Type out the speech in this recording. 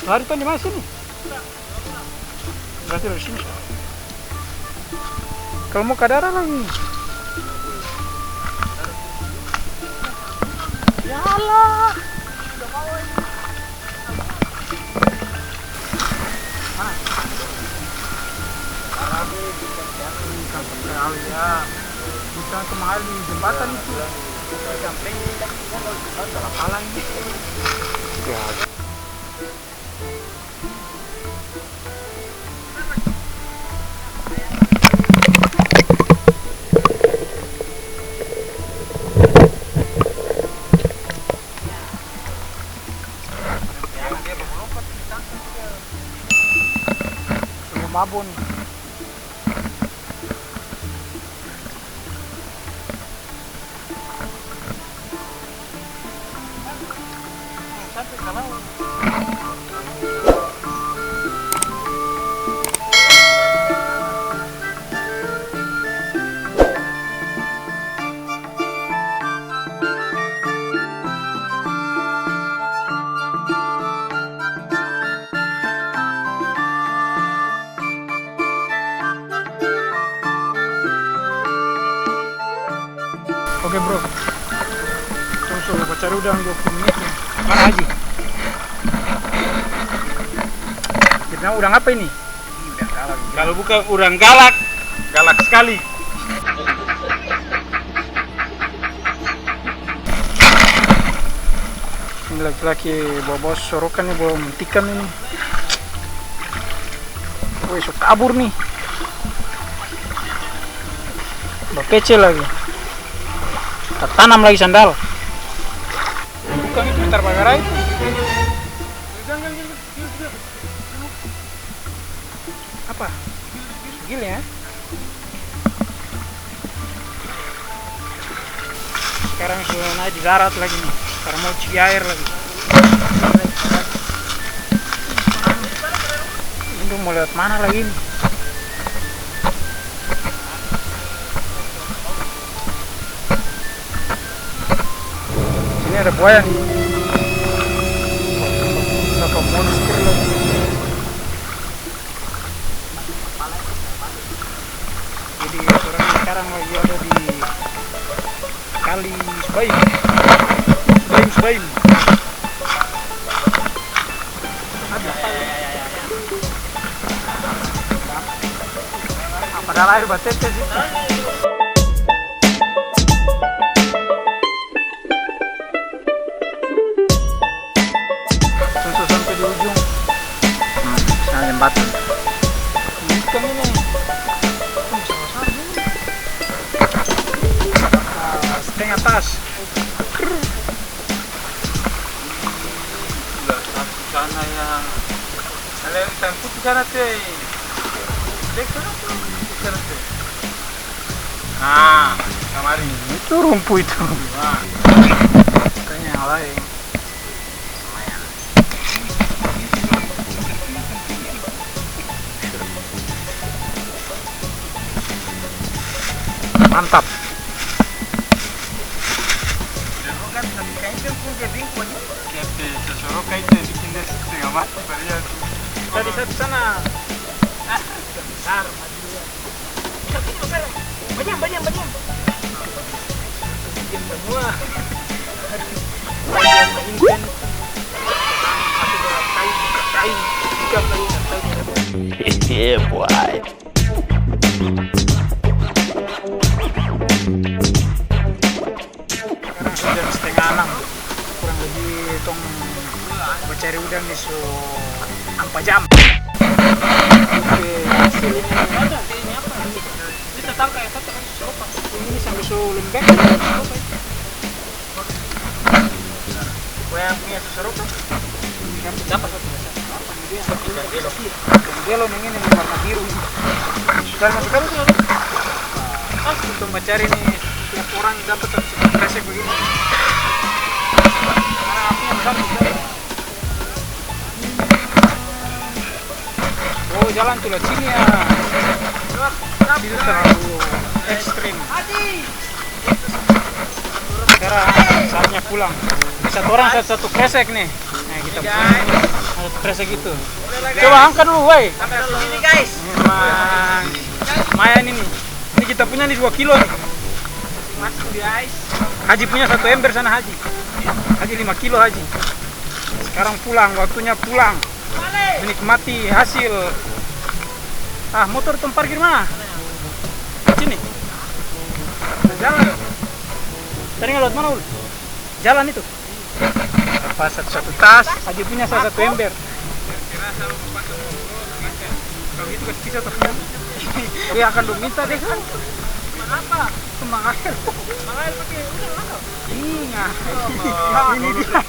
Lari tuh di mana sini? Berarti dari sini. Kalau mau ke daerah lagi. Ya Allah. Ya, bukan kemahal di jembatan itu. Sampai dalam alang ini. Ya. Mabon. Sampai ke laut. Oke bro, terus cari udang 20 menit nih. Mana Haji? Kita udang apa ini? Udang galak. Kalau bukan udang galak, galak sekali. Ini laki-laki bawa sorokan nih, bawa tikam ini. Wih, so kabur nih. Berkecil lagi. Kita tanam lagi sandal. Bukan itu bentar bagara itu. Apa? Gila ya. Sekarang sudah naik di darat lagi nih. Sekarang mau cuci air lagi. Ini mau lewat mana lagi nih? Ini ada buaya nih. Berapa monster lagi. Jadi orang sekarang lagi ada di Kali Subaim. Subaim. Padahal air batete sih. Sampai di ujung. Sana jembatan. Bukan ini. Setengah tas. Sana yang ada ikan putih sana teh. Dek sana tuh. Sana teh. Nah, kemarin Itu rumpu itu. Nah, Kayaknya yang lain. Mantap. Tadi saya di sana. Besar, Banyam. Banyam semua. Yeah, boy. Sekarang sudah 5:30. Kurang lebih tong mencari udang di 4 jam. Oke, hasil ini ada. Ini apa? Ini tetap kayak satu kan seropak. Ini sampai lembek. yang punya seserukan Dapat satu gelo yang ini warna biru. Sudah masuk kan itu. Untuk mencari nih tiap orang dapat satu kresek begini. Karena apinya besar juga. Oh jalan tuh sini ya. Itu terlalu ekstrim. Sekarang saatnya pulang. Satu orang satu kresek nih. Nah kita pulang. kresek gitu. Coba angkat dulu, woi. Sampai sini guys. Memang lumayan ini. Ini kita punya nih 2 kilo nih. Masuk di ice. Haji punya 1 ember sana Haji. Haji 5 kilo Haji. Sekarang pulang, waktunya pulang. Menikmati hasil. Ah, motor tempat parkir mana? Sini. Jalan. Tadi ngelot mana ul? Jalan itu. Apa satu tas? Haji punya salah 1 ember. Kalau gitu kasih pisau terus. Dia akan minta deh kan. Kenapa? Kembang air. Makanya pakai udah lah. Iya. Ini dia.